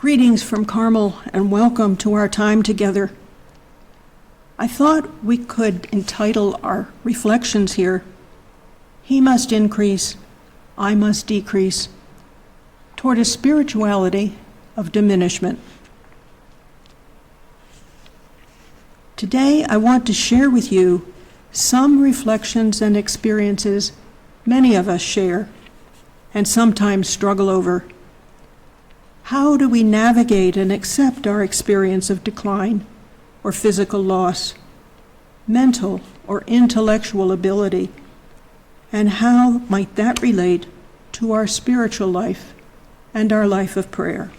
Greetings from Carmel and welcome to our time together. I thought we could entitle our reflections here, He must increase, I must decrease, toward a spirituality of diminishment. Today I want to share with you some reflections and experiences many of us share and sometimes struggle over. How do we navigate and accept our experience of decline or physical loss, mental or intellectual ability, and how might that relate to our spiritual life and our life of prayer?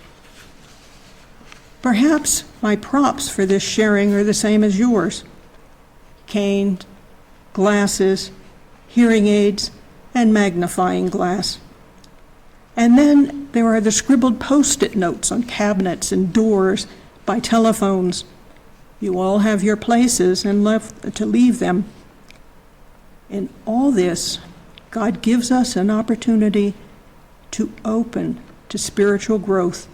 Perhaps my props for this sharing are the same as yours: cane, glasses, hearing aids, and magnifying glass. And then there are the scribbled Post-it notes on cabinets and doors, by telephones. You all have your places and left to leave them. In all this, God gives us an opportunity to open to spiritual growth,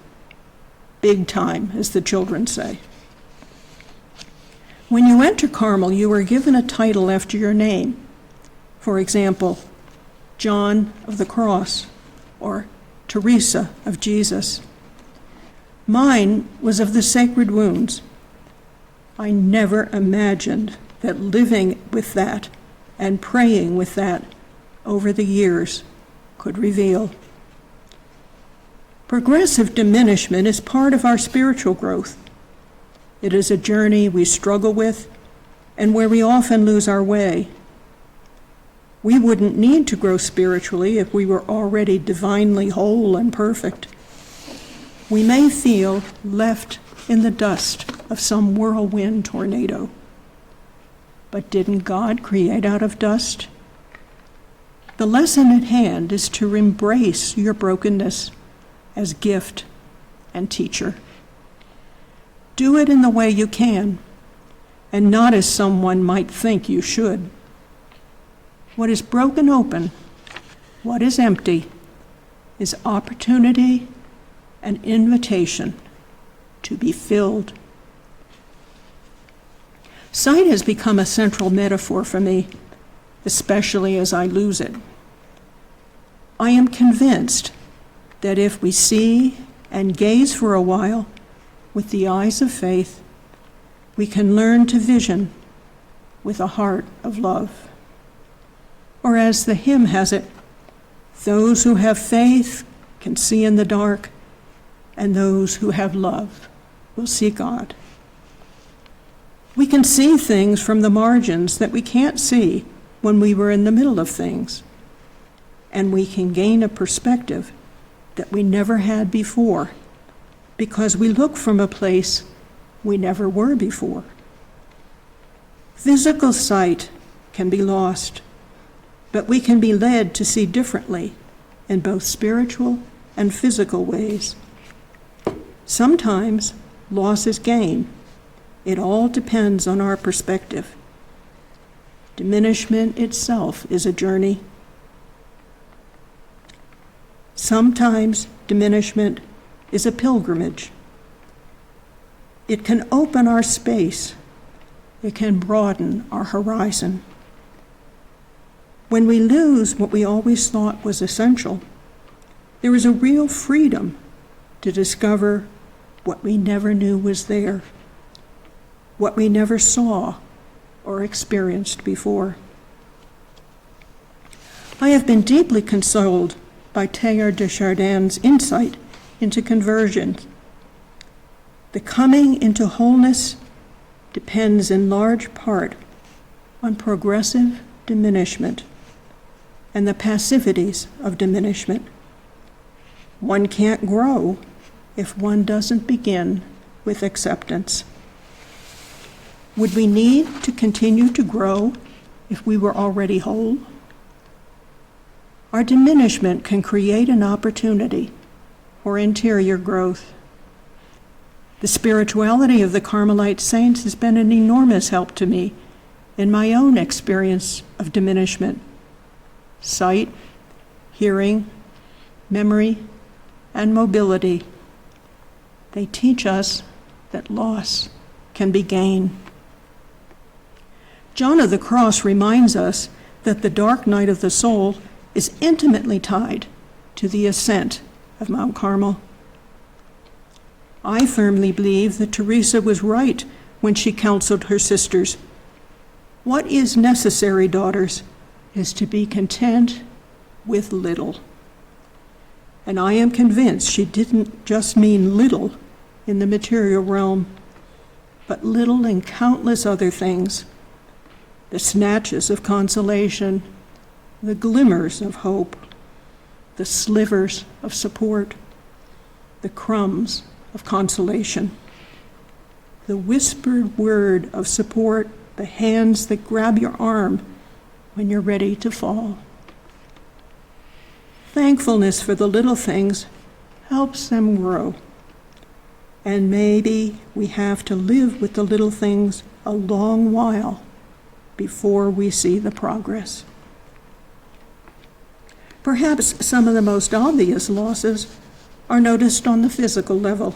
big time, as the children say. When you enter Carmel, you are given a title after your name. For example, John of the Cross, or Teresa of Jesus. Mine was of the Sacred Wounds. I never imagined that living with that and praying with that over the years could reveal. Progressive diminishment is part of our spiritual growth. It is a journey we struggle with and where we often lose our way. We wouldn't need to grow spiritually if we were already divinely whole and perfect. We may feel left in the dust of some whirlwind tornado. But didn't God create out of dust? The lesson at hand is to embrace your brokenness as gift and teacher. Do it in the way you can, and not as someone might think you should. What is broken open, what is empty, is opportunity and invitation to be filled. Sight has become a central metaphor for me, especially as I lose it. I am convinced that if we see and gaze for a while with the eyes of faith, we can learn to vision with a heart of love. Or as the hymn has it, those who have faith can see in the dark, and those who have love will see God. We can see things from the margins that we can't see when we were in the middle of things, and we can gain a perspective that we never had before because we look from a place we never were before. Physical sight can be lost, but we can be led to see differently in both spiritual and physical ways. Sometimes loss is gain. It all depends on our perspective. Diminishment itself is a journey. Sometimes diminishment is a pilgrimage. It can open our space. It can broaden our horizon. When we lose what we always thought was essential, there is a real freedom to discover what we never knew was there, what we never saw or experienced before. I have been deeply consoled by Teilhard de Chardin's insight into conversion. The coming into wholeness depends in large part on progressive diminishment and the passivities of diminishment. One can't grow if one doesn't begin with acceptance. Would we need to continue to grow if we were already whole? Our diminishment can create an opportunity for interior growth. The spirituality of the Carmelite saints has been an enormous help to me in my own experience of diminishment. Sight, hearing, memory, and mobility. They teach us that loss can be gain. John of the Cross reminds us that the dark night of the soul is intimately tied to the ascent of Mount Carmel. I firmly believe that Teresa was right when she counseled her sisters. What is necessary, daughters, is to be content with little. And I am convinced she didn't just mean little in the material realm, but little in countless other things. The snatches of consolation, the glimmers of hope, the slivers of support, the crumbs of consolation, the whispered word of support, the hands that grab your arm when you're ready to fall. Thankfulness for the little things helps them grow. And maybe we have to live with the little things a long while before we see the progress. Perhaps some of the most obvious losses are noticed on the physical level.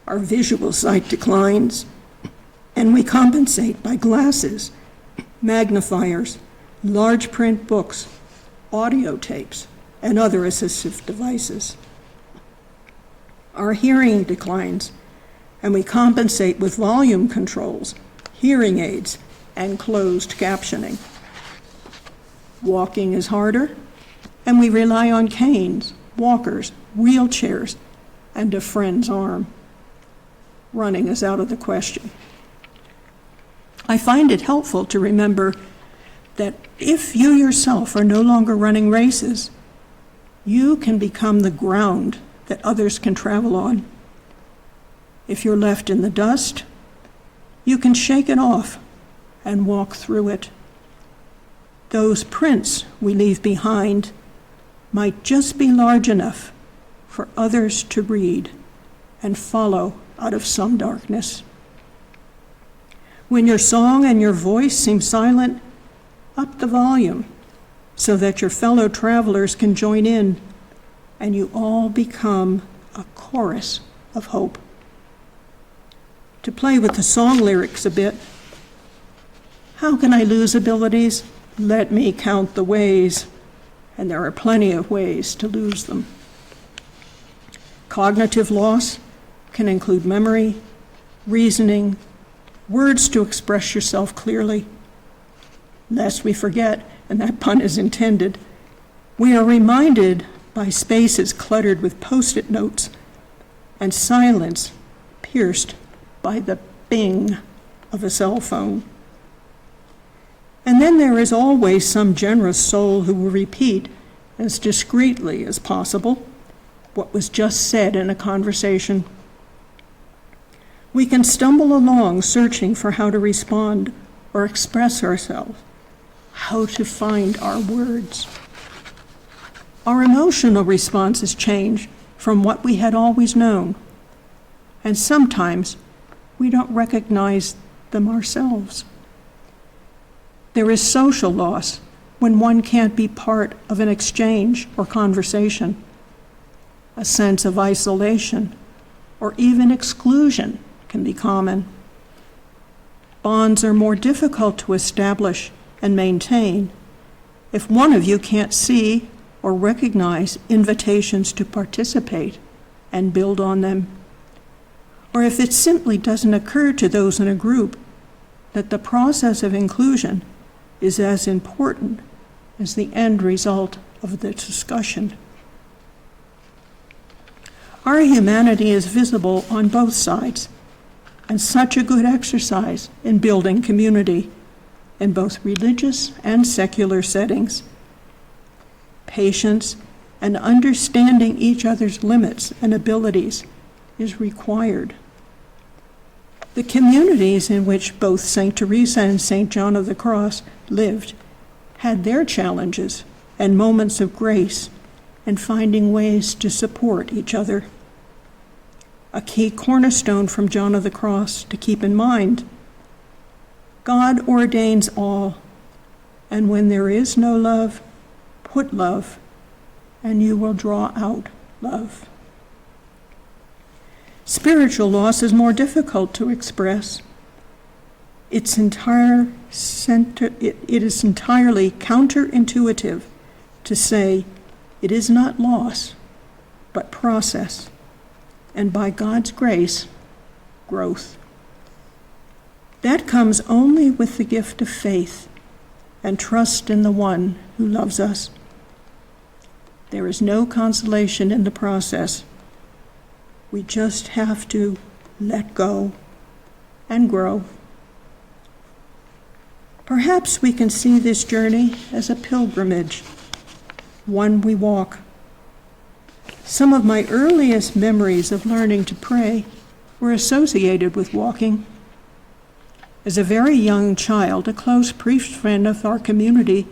Our visual sight declines, and we compensate by glasses, magnifiers, large print books, audio tapes, and other assistive devices. Our hearing declines, and we compensate with volume controls, hearing aids, and closed captioning. Walking is harder, and we rely on canes, walkers, wheelchairs, and a friend's arm. Running is out of the question. I find it helpful to remember that if you yourself are no longer running races, you can become the ground that others can travel on. If you're left in the dust, you can shake it off and walk through it. Those prints we leave behind might just be large enough for others to read and follow out of some darkness. When your song and your voice seem silent, up the volume so that your fellow travelers can join in and you all become a chorus of hope. To play with the song lyrics a bit, how can I lose abilities? Let me count the ways, and there are plenty of ways to lose them. Cognitive loss can include memory, reasoning, words to express yourself clearly. Lest we forget, and that pun is intended, we are reminded by spaces cluttered with Post-it notes and silence pierced by the bing of a cell phone. And then there is always some generous soul who will repeat as discreetly as possible what was just said in a conversation. We can stumble along searching for how to respond or express ourselves, how to find our words. Our emotional responses change from what we had always known, and sometimes we don't recognize them ourselves. There is social loss when one can't be part of an exchange or conversation. A sense of isolation or even exclusion can be common. Bonds are more difficult to establish and maintain if one of you can't see or recognize invitations to participate and build on them, or if it simply doesn't occur to those in a group that the process of inclusion is as important as the end result of the discussion. Our humanity is visible on both sides, and such a good exercise in building community in both religious and secular settings. Patience and understanding each other's limits and abilities is required. The communities in which both St. Teresa and St. John of the Cross lived had their challenges and moments of grace in finding ways to support each other. A key cornerstone from John of the Cross to keep in mind: God ordains all, and when there is no love, put love, and you will draw out love. Spiritual loss is more difficult to express. It is entirely counterintuitive to say it is not loss, but process, and by God's grace, growth. That comes only with the gift of faith and trust in the one who loves us. There is no consolation in the process. We just have to let go and grow. Perhaps we can see this journey as a pilgrimage, one we walk. Some of my earliest memories of learning to pray were associated with walking. As a very young child, a close priest friend of our community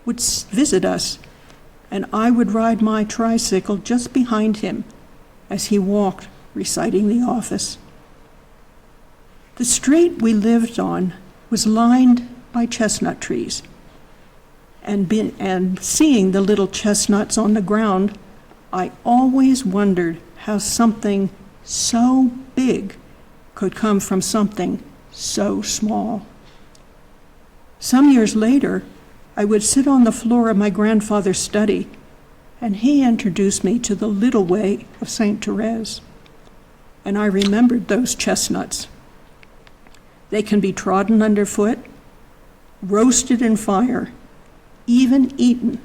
would visit us, and I would ride my tricycle just behind him as he walked, reciting the office. The street we lived on was lined by chestnut trees, and seeing the little chestnuts on the ground, I always wondered how something so big could come from something so small. Some years later, I would sit on the floor of my grandfather's study, and he introduced me to the little way of St. Therese. And I remembered those chestnuts. They can be trodden underfoot, roasted in fire, even eaten.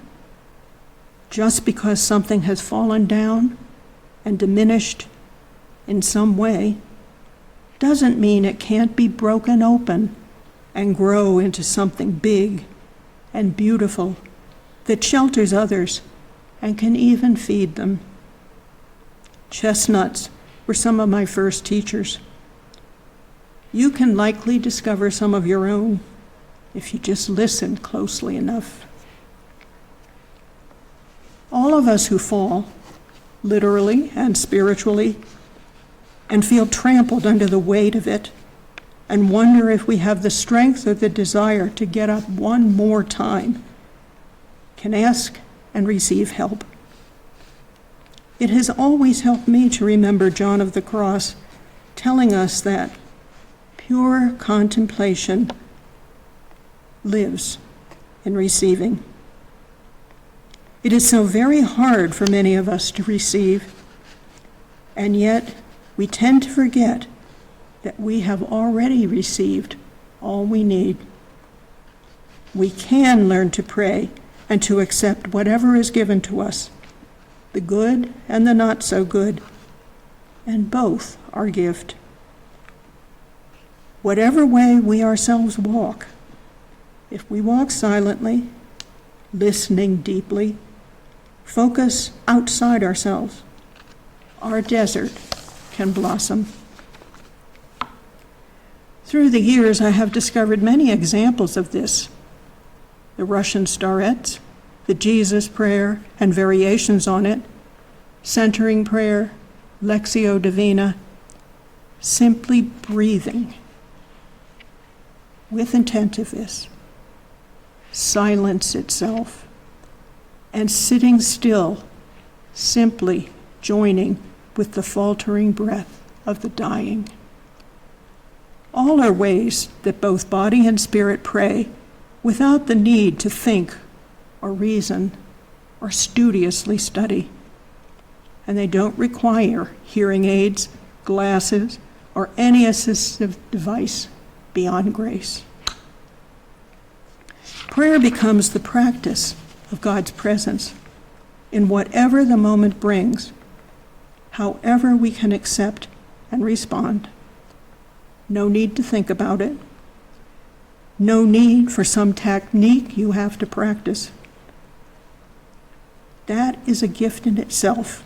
Just because something has fallen down and diminished in some way doesn't mean it can't be broken open and grow into something big and beautiful that shelters others and can even feed them. Chestnuts were some of my first teachers. You can likely discover some of your own if you just listen closely enough. All of us who fall, literally and spiritually, and feel trampled under the weight of it, and wonder if we have the strength or the desire to get up one more time, can ask and receive help. It has always helped me to remember John of the Cross telling us that pure contemplation lives in receiving. It is so very hard for many of us to receive, and yet we tend to forget that we have already received all we need. We can learn to pray and to accept whatever is given to us, the good and the not so good, and both are gift. Whatever way we ourselves walk, if we walk silently, listening deeply, focus outside ourselves, our desert can blossom. Through the years, I have discovered many examples of this. The Russian starets, the Jesus prayer and variations on it, centering prayer, Lectio Divina, simply breathing with attentiveness, silence itself, and sitting still, simply joining with the faltering breath of the dying. All are ways that both body and spirit pray without the need to think or reason or studiously study. And they don't require hearing aids, glasses, or any assistive device beyond grace. Prayer becomes the practice of God's presence in whatever the moment brings, however we can accept and respond. No need to think about it. No need for some technique you have to practice. That is a gift in itself,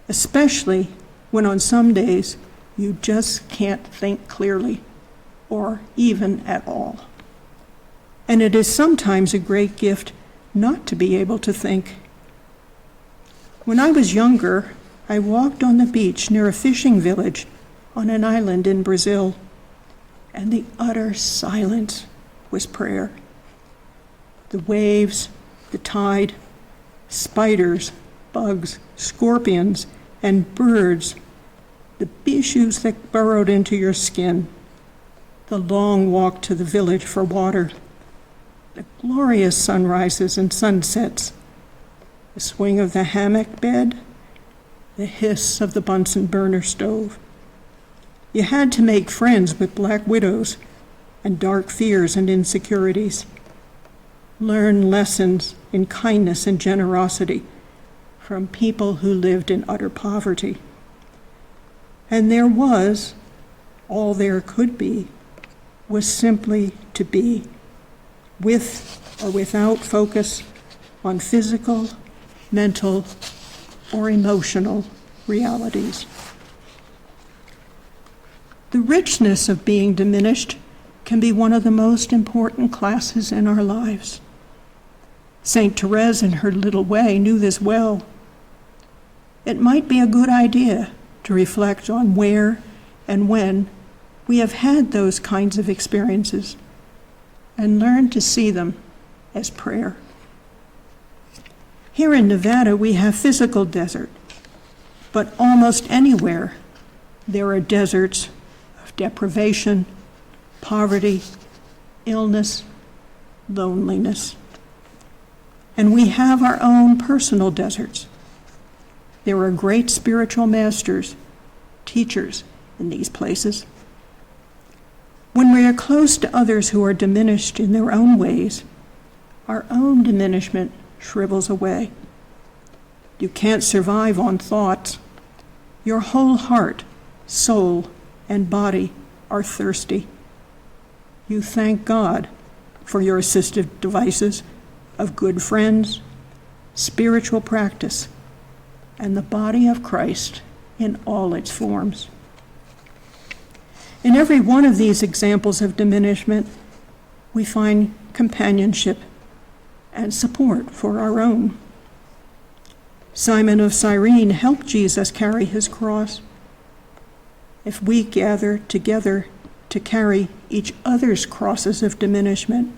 especially when on some days you just can't think clearly or even at all. And it is sometimes a great gift not to be able to think. When I was younger, I walked on the beach near a fishing village on an island in Brazil, and the utter silence was prayer. The waves, the tide, spiders, bugs, scorpions, and birds the bee shoes that burrowed into your skin, the long walk to the village for water, the glorious sunrises and sunsets, the swing of the hammock bed, the hiss of the Bunsen burner stove. You had to make friends with black widows and dark fears and insecurities. Learn lessons in kindness and generosity from people who lived in utter poverty. And there was, all there could be, was simply to be, with or without focus on physical, mental, or emotional realities. The richness of being diminished can be one of the most important classes in our lives. Saint Therese, in her little way, knew this well. It might be a good idea to reflect on where and when we have had those kinds of experiences and learn to see them as prayer. Here in Nevada, we have physical desert, but almost anywhere there are deserts of deprivation, poverty, illness, loneliness. And we have our own personal deserts. There are great spiritual masters, teachers in these places. When we are close to others who are diminished in their own ways, our own diminishment shrivels away. You can't survive on thoughts. Your whole heart, soul, and body are thirsty. You thank God for your assistive devices of good friends, spiritual practice, and the body of Christ in all its forms. In every one of these examples of diminishment, we find companionship and support for our own. Simon of Cyrene helped Jesus carry his cross. If we gather together to carry each other's crosses of diminishment,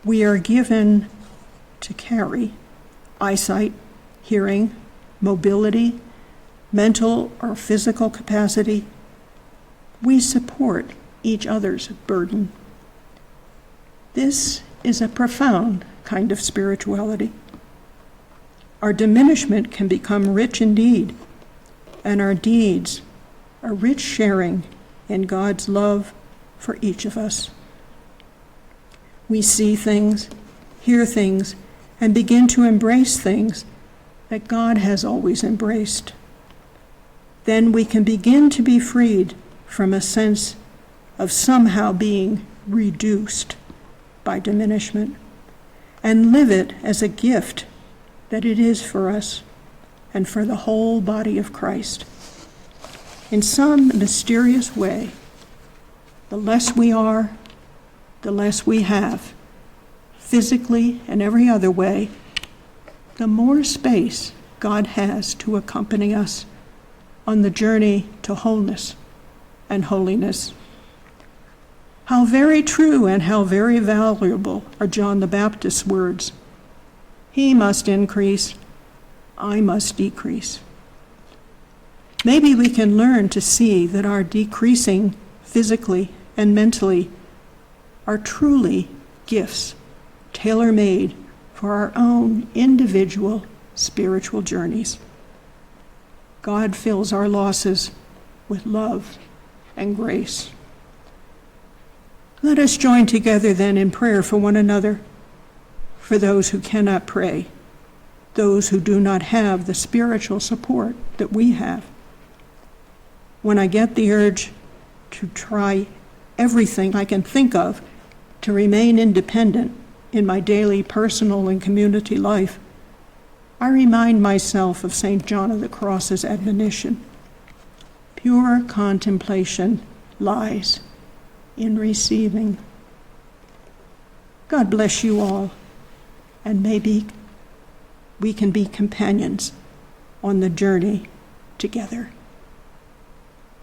we are given to carry eyesight, hearing, mobility, mental or physical capacity. We support each other's burden. This is a profound kind of spirituality. Our diminishment can become rich indeed, and our deeds a rich sharing in God's love for each of us. We see things, hear things, and begin to embrace things that God has always embraced. Then we can begin to be freed from a sense of somehow being reduced by diminishment, and live it as a gift that it is for us and for the whole body of Christ. In some mysterious way, the less we are, the less we have, physically and every other way, the more space God has to accompany us on the journey to wholeness and holiness. How very true and how very valuable are John the Baptist's words. He must increase, I must decrease. Maybe we can learn to see that our decreasing physically and mentally are truly gifts tailor-made for our own individual spiritual journeys. God fills our losses with love and grace. Let us join together then in prayer for one another, for those who cannot pray, those who do not have the spiritual support that we have. When I get the urge to try everything I can think of to remain independent in my daily personal and community life, I remind myself of St. John of the Cross's admonition. Pure contemplation lies in receiving. God bless you all, and maybe we can be companions on the journey together.